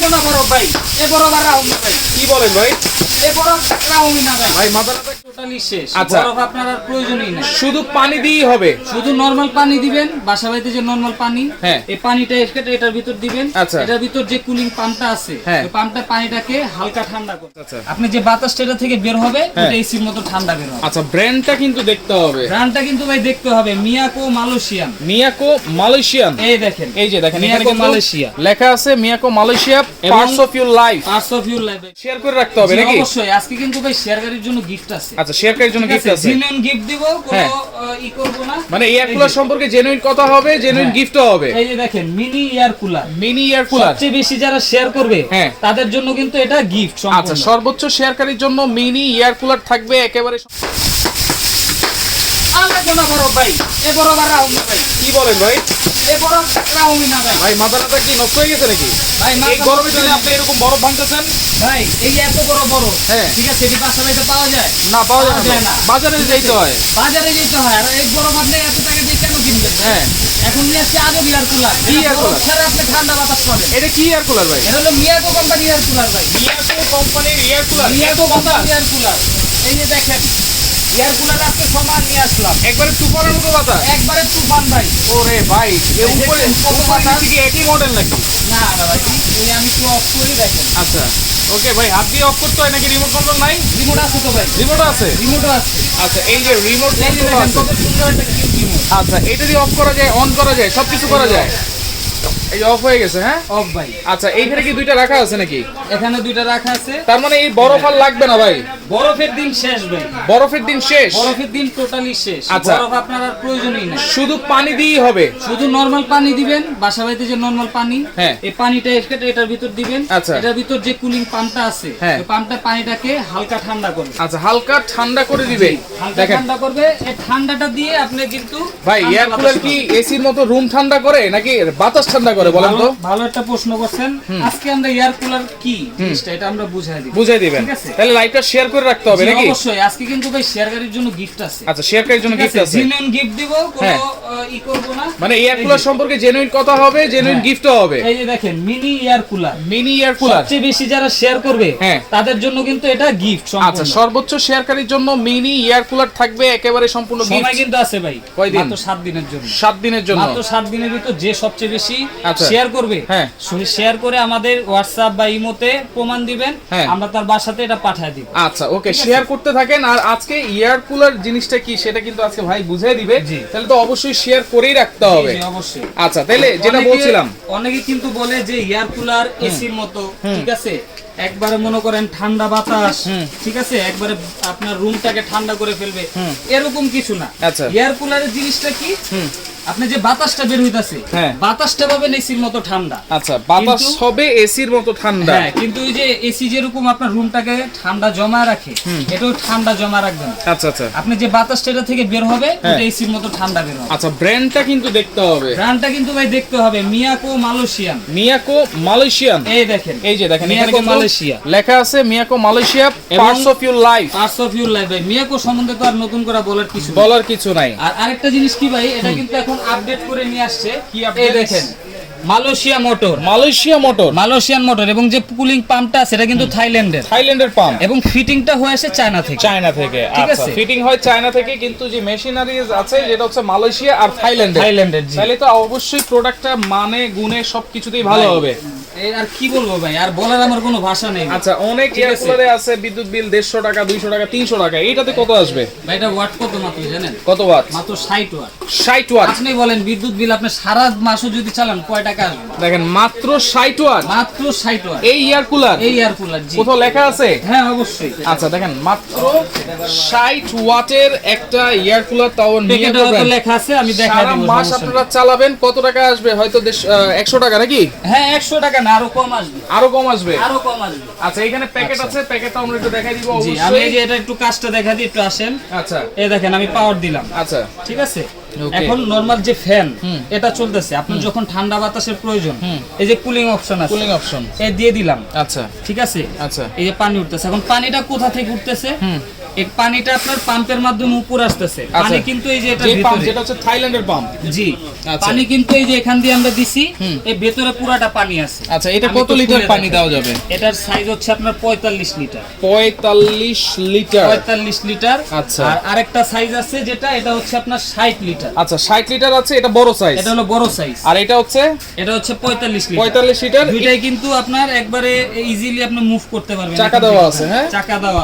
কোনা বরফ ভাই, এ বরফ আর রাহুল না ভাই। কি বলেন ভাই? এ বরফ রাহুলই না ভাই। ভাই মাথাটা টোটালি শেষ। আচ্ছা। বরফ আপনার আর প্রয়োজনই নাই। শুধু পানি দিয়েই হবে? শুধু নরমাল পানি দিবেন, বাসা বাড়িতে যে নরমাল পানি, হ্যাঁ। এই পানিটা এটার ভিতর দিবেন। আচ্ছা। এটার ভিতর যে কুলিং পাম্পটা আছে, হ্যাঁ। ওই পাম্পটা পানিটাকে হালকা ঠান্ডা করে। আচ্ছা। আপনি যে বাতাসটা এটা থেকে বের হবে, হ্যাঁ। ওটা এসির মতো ঠান্ডা বের হবে। আচ্ছা, ব্র্যান্ডটা কিন্তু দেখতে হবে। ব্র্যান্ডটা কিন্তু ভাই দেখতে হবে, মিয়াকো মালয়েশিয়ান। মিয়াকো মালয়েশিয়ান। এই দেখেন, এই যে দেখেন এখানে মিয়াকো কিন্তু মালয়েশিয়া লেখা আছে Miyako Malaysia parts of your life. Parts of your life share করে রাখতে হবে নাকি? অবশ্যই। আজকে কিন্তু ভাই শেয়ারকারীর জন্য গিফট আছে। আচ্ছা, শেয়ারকারীর জন্য গিফট আছে। জেনুইন গিফট দিব, হ্যাঁ। কোনো ই করব না। মানে এয়ার কুলার সম্পর্কে জেনুইন কথা হবে, জেনুইন গিফটও হবে। এই যে দেখেন mini air cooler. Mini air cooler সবচেয়ে বেশি যারা শেয়ার করবে, হ্যাঁ, তাদের জন্য কিন্তু এটা গিফট সম্পূর্ণ। আচ্ছা, সর্বোচ্চ শেয়ারকারীর জন্য মিনি এয়ার কুলার থাকবে একেবারে। আরে কোনা বরফ ভাই, এ বরফ আর রাহুল না ভাই। কি বলেন ভাই? এ বরফ রাহুলই না ভাই। ভাই মাথাটা কি নষ্ট হয়ে গেছে নাকি? ভাই এই গরমের দিনে আপনি এরকম বরফ ভাঙতেছেন? ভাই এই যে এত বড় বরফ, হ্যাঁ। ঠিক আছে, এটি বাসা বাড়িতে পাওয়া যায় না, পাওয়া যায় যায় না, না। বাজারে যেতে হয়। বাজারে যেতে হয়। আর এই বরফ আপনি এত টাকা দিয়ে কেন কিনবেন? হ্যাঁ। এখন নিয়ে আসছে আজব এয়ার কুলার। কি এয়ার কুলার? ছাড়া আপনি ঠান্ডা বাতাস পাবেন। এটা কি এয়ার কুলার ভাই? এটা হলো মিয়াকো কোম্পানির এয়ার কুলার ভাই। মিয়াকো কোম্পানির এয়ার কুলার। মিয়াকো কোম্পানির এয়ার কুলার। এই যে দেখেন এয়ার কুলার আজকে সমান নিয়ে আসলাম। একবারে তুফানের মতো বাতাস। একবারে তুফান ভাই। ওরে ভাই, এর উপরে কত উপরে বাতাস? নিচে কি একই মডেল নাকি? না না ভাই, এই আমি একটু অফ করে দেখেন। আচ্ছা, ওকে ভাই, হাত দিয়ে অফ করতে হয় নাকি? রিমোট কন্ট্রোল নাই? রিমোট আছে তো ভাই, রিমোট আছে। রিমোটও আছে। আচ্ছা, এই যে রিমোট এই যে কন্ট্রোল দেখেন আছে। কত সুন্দর একটা রিমোট। আচ্ছা, এটা দিয়ে অফ করা যায়, অন করা যায়, সবকিছু করা যায়। এই যে অফ হয়ে গেছে। হ্যাঁ, অফ ভাই। আচ্ছা, এইখানে কি দুইটা রাখা আছে নাকি? এখানে দুইটা রাখা আছে। তার মানে এই বরফ আর লাগবে না ভাই? বরফের দিন শেষ ভাই, বরফের দিন শেষ। বরফের দিন টোটালি শেষ। আচ্ছা। বরফ আপনার আর প্রয়োজনই নাই। শুধু পানি দিয়েই হবে? শুধু নরমাল পানি দিবেন, বাসা বাড়িতে যে নরমাল পানি, হ্যাঁ। এই পানিটা এটার ভিতর দিবেন। আচ্ছা। এটার ভিতর যে কুলিং পাম্পটা আছে, হ্যাঁ। ওই পাম্পটা পানিটাকে হালকা ঠান্ডা করবে। আচ্ছা, হালকা ঠান্ডা করে দিবে। হালকা দেখেন ঠান্ডা করবে। এই ঠান্ডাটা দিয়ে আপনি কিন্তু ভাই, ঠান্ডা এয়ার কুলার বাতাস কি পাবেন। এসির মতো রুম ঠান্ডা করে নাকি বাতাস ঠান্ডা করে বলেন তো? ভালো একটা প্রশ্ন করছেন। আজকে আমরা এয়ার কুলার কি জিনিসটা এটা আমরা বুঝাই দিব। বুঝাই দিবেন। ঠিক আছে? তাহলে লাইভটা শেয়ার করে রাখতে হবে জি, নাকি? অবশ্যই। আজকে কিন্তু ভাই শেয়ারকারীর জন্য গিফট আছে। আচ্ছা, শেয়ারকারীর জন্য গিফট আছে। জেনুইন গিফট দিব, হ্যাঁ। কোনো ই করব না। মানে এয়ার কুলার সম্পর্কে জেনুইন কথা হবে, জেনুইন হ্যাঁ। গিফটও হবে। এই যে দেখেন mini air cooler. Mini air cooler সবচেয়ে বেশি যারা শেয়ার করবে, হ্যাঁ, তাদের জন্য কিন্তু এটা গিফট সম্পূর্ণ। আচ্ছা, সর্বোচ্চ শেয়ারকারীর জন্য মিনি এয়ার কুলার থাকবে একেবারে সম্পূর্ণ গিফট। সময় কিন্তু আছে ভাই, কয়দিন? মাত্র 7 দিনের জন্য। 7 দিনের জন্য। মাত্র 7 দিনের ভিতর যে সবচেয়ে বেশি আচ্ছা। শেয়ার করবে, হ্যাঁ, শেয়ার করে আমাদের হোয়াটসঅ্যাপ বা ইমোতে প্রমাণ দিবেন, হ্যাঁ, আমরা তার বাসাতে এটা পাঠিয়ে দিব। আচ্ছা, ওকে, শেয়ার করতে থাকেন। আর আজকে এয়ার কুলার জিনিসটা কি সেটা কিন্তু আজকে ভাই বুঝিয়ে দিবে। জি। তাহলে তো অবশ্যই শেয়ার করেই রাখতে হবে। জি, অবশ্যই। আচ্ছা, তাহলে যেটা অনেকে- বলছিলাম, অনেকে কিন্তু বলে যে এয়ার কুলার এসির মতো, ঠিক আছে, একবারে মনে করেন ঠান্ডা বাতাস, ঠিক আছে, একবারে আপনার রুমটাকে ঠান্ডা করে ফেলবে, এরকম কিছু না। আচ্ছা। এয়ার কুলারের জিনিসটা কি, আপনি যে বাতাসটা বের হইতাছে, হ্যাঁ, বাতাসটা পাবেন এসির মতো ঠান্ডা। আচ্ছা, বাতাস কিন্তু- হবে এসির মতো ঠান্ডা। হ্যাঁ, কিন্তু ওই যে এসি যেরকম আপনার রুমটাকে ঠান্ডা জমা রাখে, এটাও ঠান্ডা জমা রাখবে না। আচ্ছা, আচ্ছা, আপনি যে বাতাসটা এটা থেকে বের হবে, হ্যাঁ, ওটা এসির মতো ঠান্ডা বের হবে। আচ্ছা, ব্র্যান্ডটা কিন্তু দেখতে হবে। ব্র্যান্ডটা কিন্তু ভাই দেখতে হবে, মিয়াকো মালয়েশিয়ান। মিয়াকো মালয়েশিয়ান। এই দেখেন, এই যে দেখেন এখানে মিয়াকো কিন্তু মালয়েশিয়া লেখা আছে Miyako Malaysia parts of your life. Parts of your life. ভাই মিয়াকো সম্বন্ধে তো আর নতুন করে বলার কিছু নেই। বলার কিছু নাই। আর আরেকটা জিনিস কি ভাই, এটা কিন্তু এখন আপডেট করে নিয়ে আসছে। কি update? এই দেখেন Malaysia motor, Malaysia motor, Malaysian motor, এবং যে কুলিং পাম্পটা আছে এটা কিন্তু থাইল্যান্ডের, থাইল্যান্ডের পাম্প, এবং ফিটিংটা হয়েছে চায়না থেকে। চায়না থেকে। ঠিক আচ্ছা, আছে। ফিটিং হয় চায়না থেকে, কিন্তু যে মেশিনারিজ আছে যেটা হচ্ছে মালয়েশিয়া আর থাইল্যান্ডের। থাইল্যান্ডের, জি। তাহলে তো অবশ্যই প্রোডাক্টটা মানে গুণে সবকিছুতেই ভালো হবে। এই আর কি বলবো ভাই, আর বলার আমার কোনো ভাষা নেই। আচ্ছা, অনেক ঠিক এয়ার আছে। কুলারে আছে বিদ্যুৎ বিল 150 টাকা, 200 টাকা, 300 টাকা। এইটাতে কত আসবে ভাই এটা ওয়াট কত মাত্র জানেন? কত ওয়াট? মাত্র 60 ওয়াট। 60 ওয়াট। আপনি বলেন বিদ্যুৎ বিল আপনি সারা মাসও যদি চালান কয় টাকা আসবে? দেখেন মাত্র 60 ওয়াট, মাত্র 60 ওয়াট। এই এয়ার কুলার। এই এয়ার কুলার, জি। কোথাও লেখা আছে? হ্যাঁ, অবশ্যই। আচ্ছা, দেখেন মাত্র 60 ওয়াটের একটা এয়ার কুলার, তাও প্যাকেটে হয়তো লেখা আছে, আমি দেখাই সারা দেব। মাস আপনারা চালাবেন, কত টাকা আসবে? হয়তো 100 টাকা নাকি? হ্যাঁ, 100 টাকা না, আরো কম আসবে। আরো কম আসবে? আরো কম আসবে। আচ্ছা, এখানে প্যাকেট আছে, প্যাকেটটা আমরা একটু দেখাই দিব জি, আমি অবশ্যই। এই যে এটা একটু কাজটা দেখা দিই, একটু আসেন। আচ্ছা, এই দেখেন আমি পাওয়ার দিলাম, আচ্ছা, ঠিক আছে। Okay. এখন নরমাল যে ফ্যান এটা চলতেছে, আপনার যখন ঠান্ডা বাতাসের প্রয়োজন, এই যে কুলিং অপশন আছে, কুলিং অপশন এই দিয়ে দিলাম, আচ্ছা, ঠিক আছে। আচ্ছা, এই যে পানি উঠতেছে, এখন পানিটা কোথা থেকে উঠতেছে? এই পানিটা আপনার পাম্পের মাধ্যমে উপর আসতেছে, পানি কিন্তু এই যে এটা যে পাম্প ভিতরে, যেটা হচ্ছে থাইল্যান্ডের পাম্প। জি আচ্ছা। পানি কিন্তু এই যে এখান দিয়ে আমরা দিছি, এই ভেতরে পুরাটা পানি আছে। আচ্ছা, এটা আমি কত একটু লিটার খুলে পানি দেখাই। দেওয়া যাবে? এটার সাইজ হচ্ছে আপনার 45 লিটার। 45 লিটার। 45 লিটার। আচ্ছা। আর আরেকটা সাইজ আছে যেটা, এটা হচ্ছে আপনার 60 লিটার। আচ্ছা, 60 লিটার আছে, এটা বড় সাইজ। এটা হলো বড় সাইজ। আর এটা হচ্ছে এটা হচ্ছে 45 লিটার। 45 লিটার। দুইটাই কিন্তু আপনার একবারে ইজিলি আপনি মুভ করতে পারবেন। চাকা দেওয়া আছে, হ্যাঁ? চাকা দেওয়া।